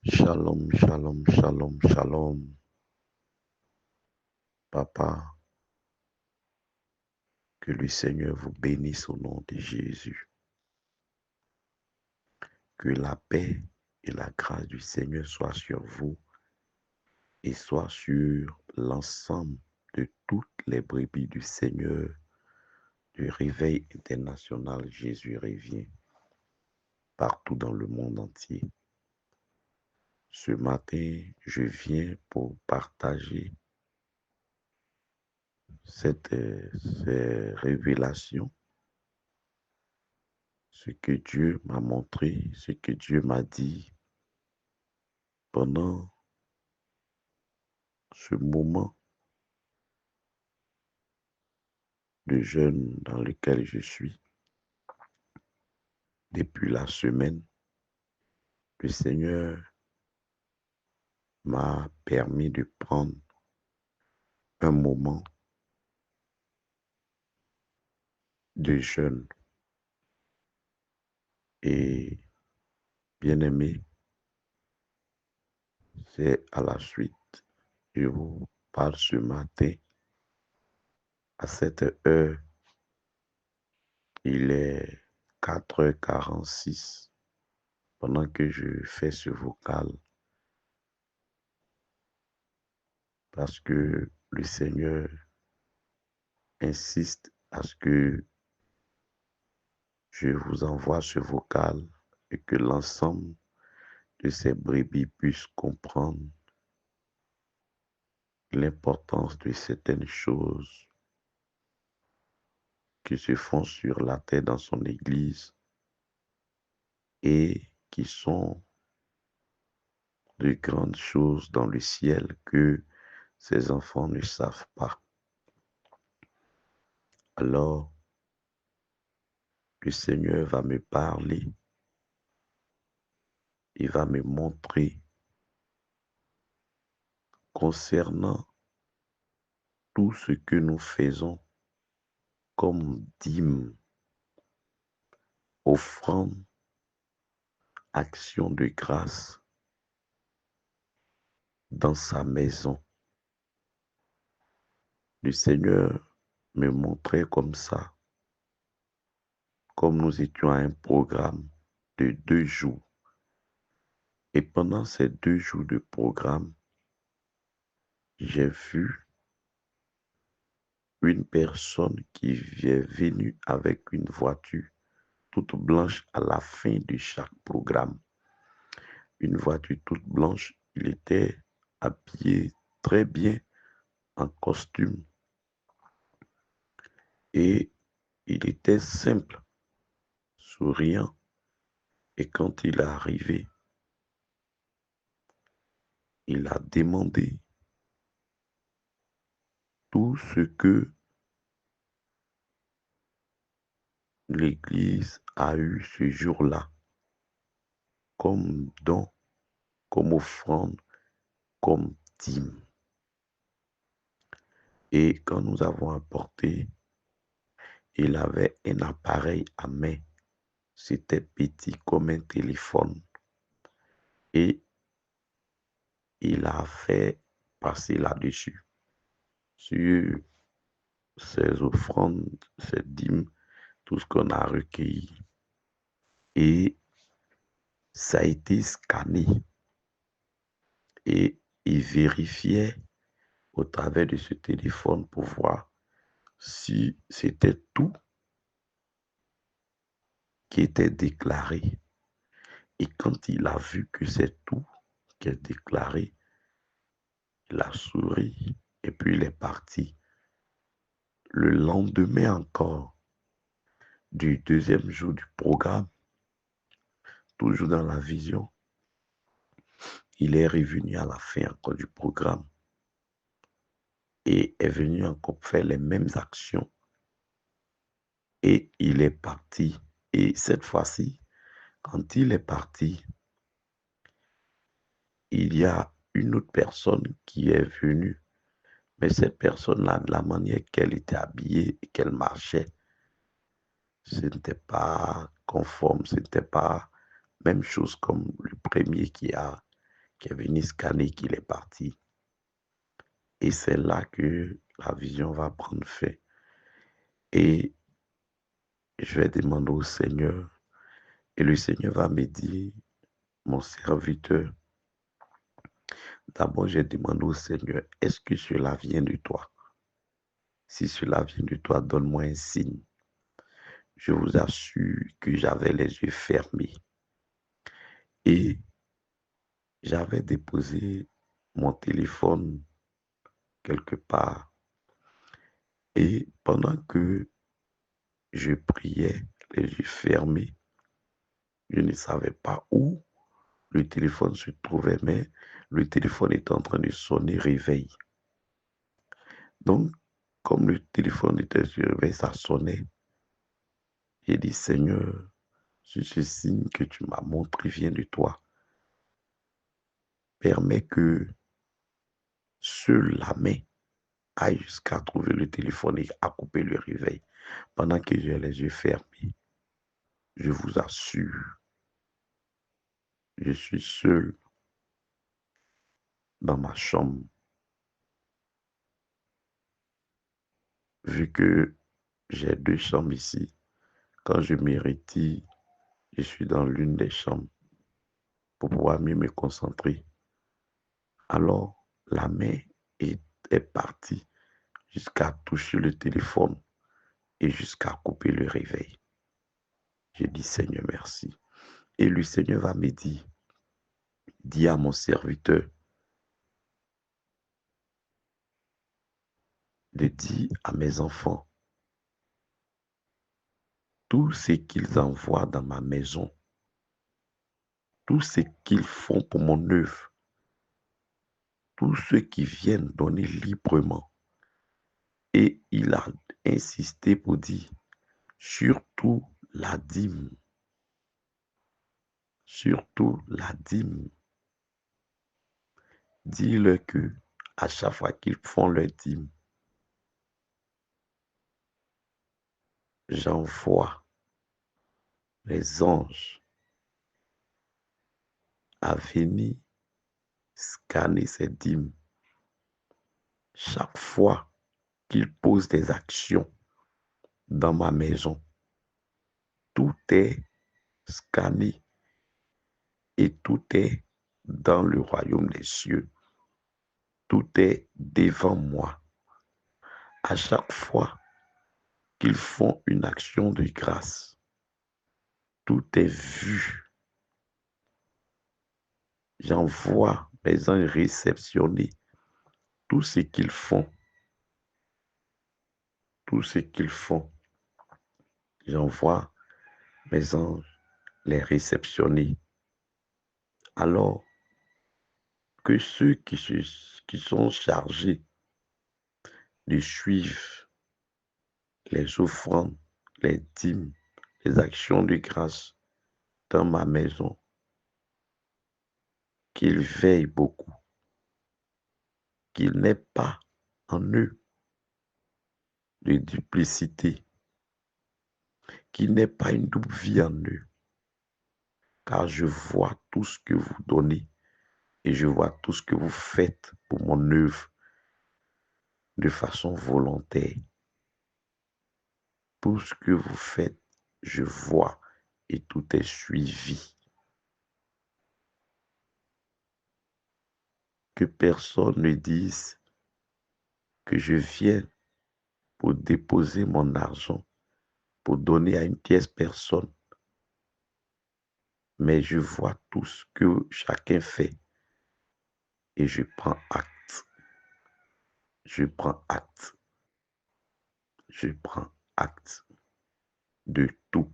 Shalom, shalom, shalom, shalom. Papa, que le Seigneur vous bénisse au nom de Jésus. Que la paix et la grâce du Seigneur soient sur vous et soient sur l'ensemble de toutes les brebis du Seigneur du Réveil international Jésus revient partout dans le monde entier. Ce matin, je viens pour partager ces révélations, ce que Dieu m'a montré, ce que Dieu m'a dit pendant ce moment de jeûne dans lequel je suis. Depuis la semaine, le Seigneur m'a permis de prendre un moment de jeûne. Et bien aimé, c'est à la suite. Je vous parle ce matin à cette heure. Il est 4h46 pendant que je fais ce vocal parce que le Seigneur insiste à ce que je vous envoie ce vocal et que l'ensemble de ces brebis puissent comprendre l'importance de certaines choses qui se font sur la terre dans son Église et qui sont de grandes choses dans le ciel que ces enfants ne savent pas. Alors, le Seigneur va me parler, il va me montrer concernant tout ce que nous faisons comme dîme, offrande, action de grâce dans sa maison. Le Seigneur me montrait comme ça, comme nous étions à un programme de 2 jours. Et pendant ces 2 jours de programme, j'ai vu une personne qui est venue avec une voiture toute blanche à la fin de chaque programme. Une voiture toute blanche, il était habillé très bien en costume et il était simple, souriant. Et quand il est arrivé, il a demandé tout ce que l'Église a eu ce jour-là comme don, comme offrande, comme dîme. Et quand nous avons apporté, il avait un appareil à main. C'était petit comme un téléphone. Et il a fait passer là-dessus, sur ces offrandes, ces dîmes, tout ce qu'on a recueilli. Et ça a été scanné. Et il vérifiait au travers de ce téléphone pour voir si c'était tout qui était déclaré. Et quand il a vu que c'est tout qui est déclaré, il a souri et puis il est parti. Le lendemain encore du 2e jour du programme, toujours dans la vision, il est revenu à la fin encore du programme et est venu encore faire les mêmes actions et il est parti. Et cette fois-ci, quand il est parti, il y a une autre personne qui est venue. Mais cette personne-là, de la manière qu'elle était habillée et qu'elle marchait, ce n'était pas conforme, ce n'était pas même chose comme le premier qui a qui est venu scanner, qu'il est parti. Et c'est là que la vision va prendre fin. Et je vais demander au Seigneur, et le Seigneur va me dire, mon serviteur, d'abord j'ai demandé au Seigneur, est-ce que cela vient de toi? Si cela vient de toi, donne-moi un signe. Je vous assure que j'avais les yeux fermés et j'avais déposé mon téléphone quelque part. Et pendant que je priais, les yeux fermés, je ne savais pas où le téléphone se trouvait, mais le téléphone était en train de sonner réveil. Donc, comme le téléphone était sur réveil, ça sonnait. J'ai dit, Seigneur, si ce signe que tu m'as montré vient de toi, permets que seule la main aille jusqu'à trouver le téléphone et à couper le réveil. Pendant que j'ai les yeux fermés, je vous assure, je suis seul dans ma chambre. Vu que j'ai 2 chambres ici, quand je me retire, je suis dans l'une des chambres pour pouvoir mieux me concentrer. Alors, la main est partie jusqu'à toucher le téléphone et jusqu'à couper le réveil. J'ai dit, Seigneur, merci. Et le Seigneur va me dire, dis à mon serviteur de dire à mes enfants, tout ce qu'ils envoient dans ma maison, tout ce qu'ils font pour mon œuvre, tous ceux qui viennent donner librement. Et il a insisté pour dire, surtout la dîme, surtout la dîme. Dis-leur que à chaque fois qu'ils font leur dîme, j'envoie les anges à venir scanner ces dîmes. Chaque fois qu'ils posent des actions dans ma maison, tout est scanné et tout est dans le royaume des cieux. Tout est devant moi. À chaque fois qu'ils font une action de grâce, tout est vu. J'envoie mes anges réceptionner tout ce qu'ils font. Tout ce qu'ils font. J'envoie mes anges les réceptionner. Alors que ceux qui sont chargés de suivre les offrandes, les dîmes, les actions de grâce dans ma maison, qu'ils veillent beaucoup, qu'ils n'aient pas en eux de duplicité, qu'ils n'aient pas une double vie en eux, car je vois tout ce que vous donnez et je vois tout ce que vous faites pour mon œuvre de façon volontaire. Tout ce que vous faites, je vois et tout est suivi. Que personne ne dise que je viens pour déposer mon argent, pour donner à une tierce personne. Mais je vois tout ce que chacun fait et je prends acte. Je prends acte. Je prends acte de tout.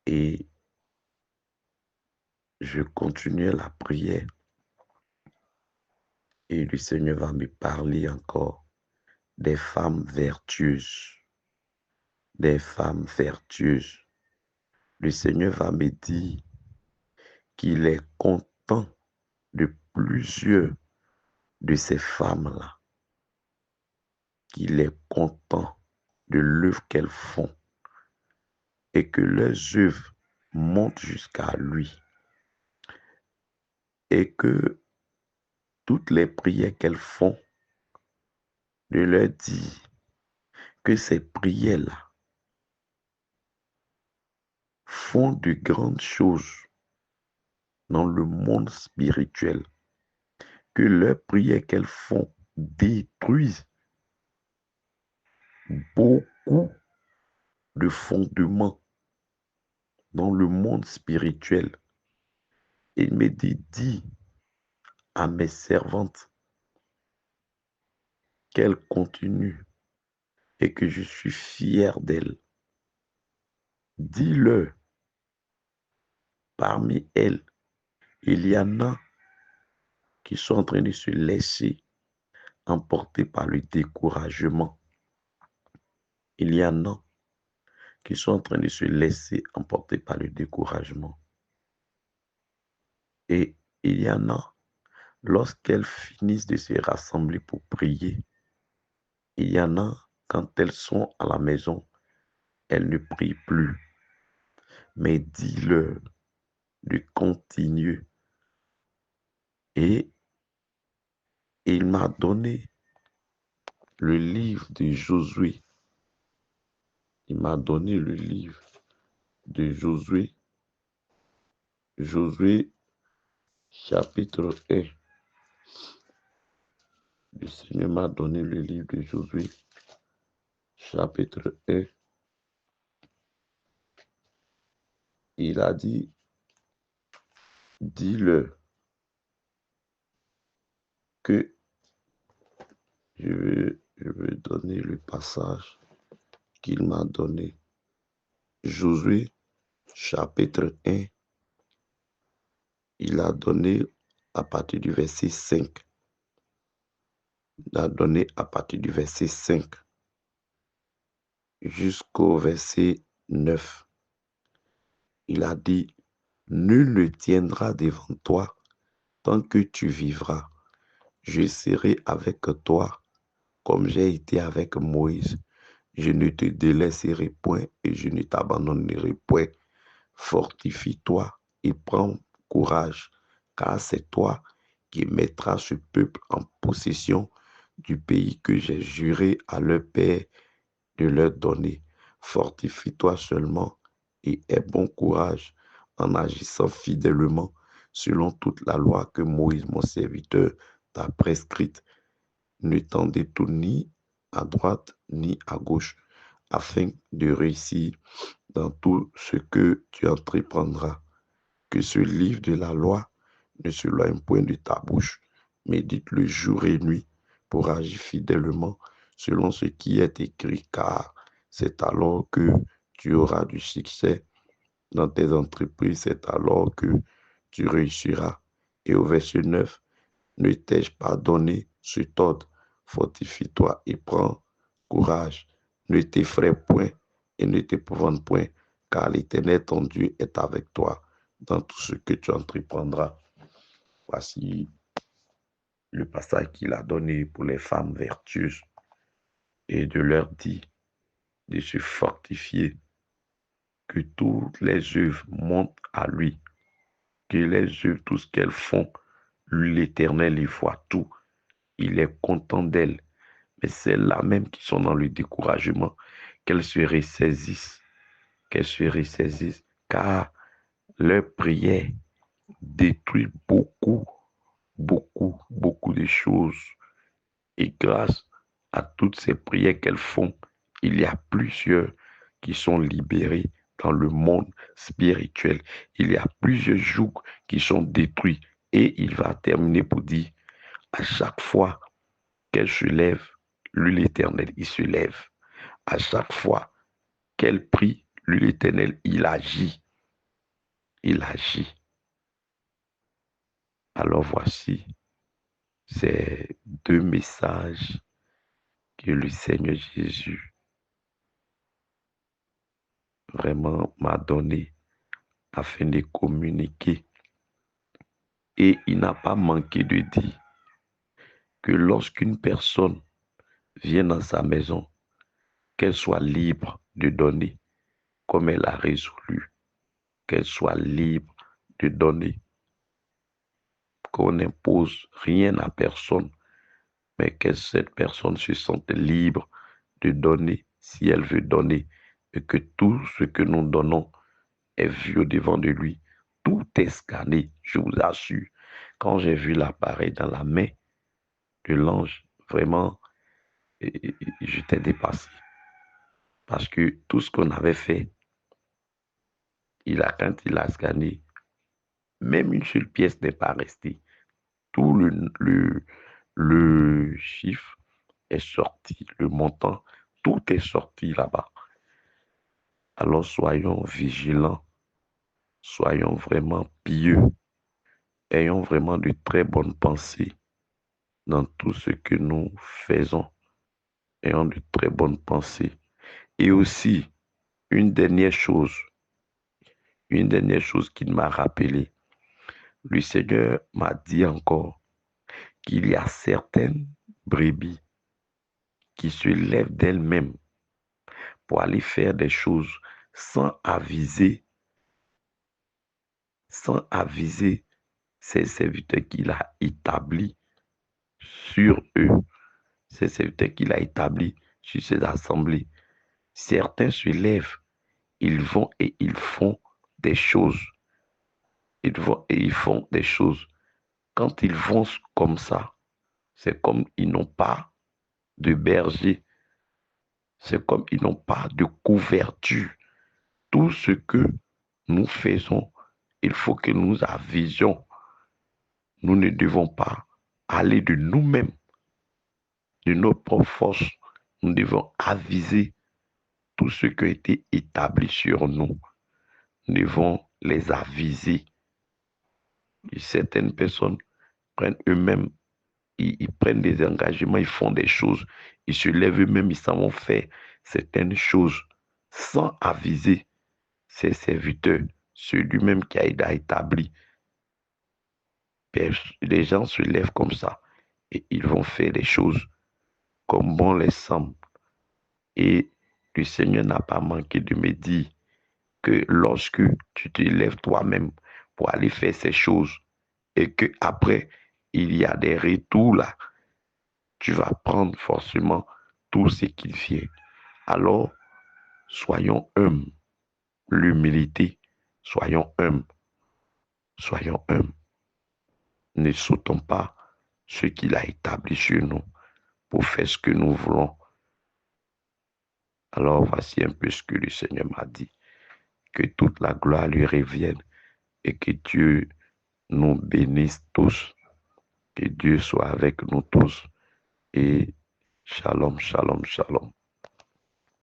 Et je continue la prière et le Seigneur va me parler encore des femmes vertueuses. Des femmes vertueuses. Le Seigneur va me dire qu'il est content de plusieurs de ces femmes-là, qu'il est content de l'œuvre qu'elles font et que leurs œuvres montent jusqu'à lui. et que toutes les prières qu'elles font, de leur dire que ces prières-là font de grandes choses dans le monde spirituel, que leurs prières qu'elles font détruisent beaucoup de fondements dans le monde spirituel. Il me dit, dis à mes servantes qu'elles continuent et que je suis fier d'elles. Dis-leur, parmi elles, il y en a qui sont en train de se laisser emporter par le découragement. Il y en a qui sont en train de se laisser emporter par le découragement. Et il y en a, lorsqu'elles finissent de se rassembler pour prier, il y en a, quand elles sont à la maison, elles ne prient plus. Mais dis-leur de continuer. Et il m'a donné le livre de Josué. Il m'a donné le livre de Josué. Josué, chapitre 1. Le Seigneur m'a donné le livre de Josué, chapitre 1. Il a dit, dis-leur que je vais donner le passage qu'il m'a donné. Josué, chapitre 1, il a donné à partir du verset 5. Il a donné à partir du verset 5 jusqu'au verset 9. Il a dit, nul ne tiendra devant toi tant que tu vivras. Je serai avec toi comme j'ai été avec Moïse. Je ne te délaisserai point et je ne t'abandonnerai point. Fortifie-toi et prends courage, car c'est toi qui mettras ce peuple en possession du pays que j'ai juré à leur père de leur donner. Fortifie-toi seulement et aie bon courage en agissant fidèlement selon toute la loi que Moïse, mon serviteur, t'a prescrite. Ne t'en détourne ni à droite ni à gauche, afin de réussir dans tout ce que tu entreprendras. Que ce livre de la loi ne s'éloigne point de ta bouche, médite-le jour et nuit pour agir fidèlement selon ce qui est écrit, car c'est alors que tu auras du succès dans tes entreprises, c'est alors que tu réussiras. Et au verset 9, ne t'ai-je pas donné cet ordre? Fortifie-toi et prends courage. Ne t'effraie point et ne t'épouvante point, car l'Éternel ton Dieu est avec toi dans tout ce que tu entreprendras. Voici le passage qu'il a donné pour les femmes vertueuses et de leur dire de se fortifier, que toutes les œuvres montent à lui, que les œuvres, tout ce qu'elles font, lui l'Éternel, il voit tout. Il est content d'elles. Mais celles-là même qui sont dans le découragement, qu'elles se ressaisissent, car leur prière détruit beaucoup de choses. Et grâce à toutes ces prières qu'elles font, il y a plusieurs qui sont libérés dans le monde spirituel. Il y a plusieurs jougs qui sont détruits. Et il va terminer pour dire, à chaque fois qu'elle se lève, lui l'Éternel, il se lève. À chaque fois qu'elle prie, lui l'Éternel, il agit. Il agit. Alors voici ces deux messages que le Seigneur Jésus vraiment m'a donné afin de communiquer. Et il n'a pas manqué de dire que lorsqu'une personne vient dans sa maison, qu'elle soit libre de donner comme elle a résolu, qu'elle soit libre de donner qu'on n'impose rien à personne, mais que cette personne se sente libre de donner si elle veut donner, et que tout ce que nous donnons est vu au devant de lui. Tout est scanné, je vous assure. Quand j'ai vu l'appareil dans la main de l'ange, vraiment, j'étais dépassé. Parce que tout ce qu'on avait fait, quand il a scanné, même une seule pièce n'est pas restée. Tout le chiffre est sorti, le montant, tout est sorti là-bas. Alors soyons vigilants, soyons vraiment pieux, ayons vraiment de très bonnes pensées dans tout ce que nous faisons, ayons de très bonnes pensées. Et aussi, une dernière chose, qu'il m'a rappelé, le Seigneur m'a dit encore qu'il y a certaines brebis qui se lèvent d'elles-mêmes pour aller faire des choses sans aviser, ses serviteurs qu'il a établis sur eux, ses serviteurs qu'il a établis sur ses assemblées. Certains se lèvent, ils vont et ils font des choses. Ils vont et ils font des choses. Quand ils vont comme ça, c'est comme ils n'ont pas de berger, c'est comme ils n'ont pas de couverture. Tout ce que nous faisons, il faut que nous avisions. Nous ne devons pas aller de nous-mêmes, de notre propre force. Nous devons aviser tout ce qui a été établi sur nous. Nous devons les aviser. Et certaines personnes prennent eux-mêmes, ils prennent des engagements, ils font des choses, ils se lèvent eux-mêmes, ils s'en vont faire certaines choses sans aviser ses serviteurs, celui-même qui a établi. Les gens se lèvent comme ça et ils vont faire des choses comme bon les semble. Et le Seigneur n'a pas manqué de me dire que lorsque tu te lèves toi-même pour aller faire ces choses et que après il y a des retours là, tu vas prendre forcément tout ce qu'il vient. Alors, soyons humbles. L'humilité, soyons humbles. Soyons humbles. Ne sautons pas ce qu'il a établi sur nous pour faire ce que nous voulons. Alors, voici un peu ce que le Seigneur m'a dit. Que toute la gloire lui revienne et que Dieu nous bénisse tous. Que Dieu soit avec nous tous. Et shalom, shalom, shalom.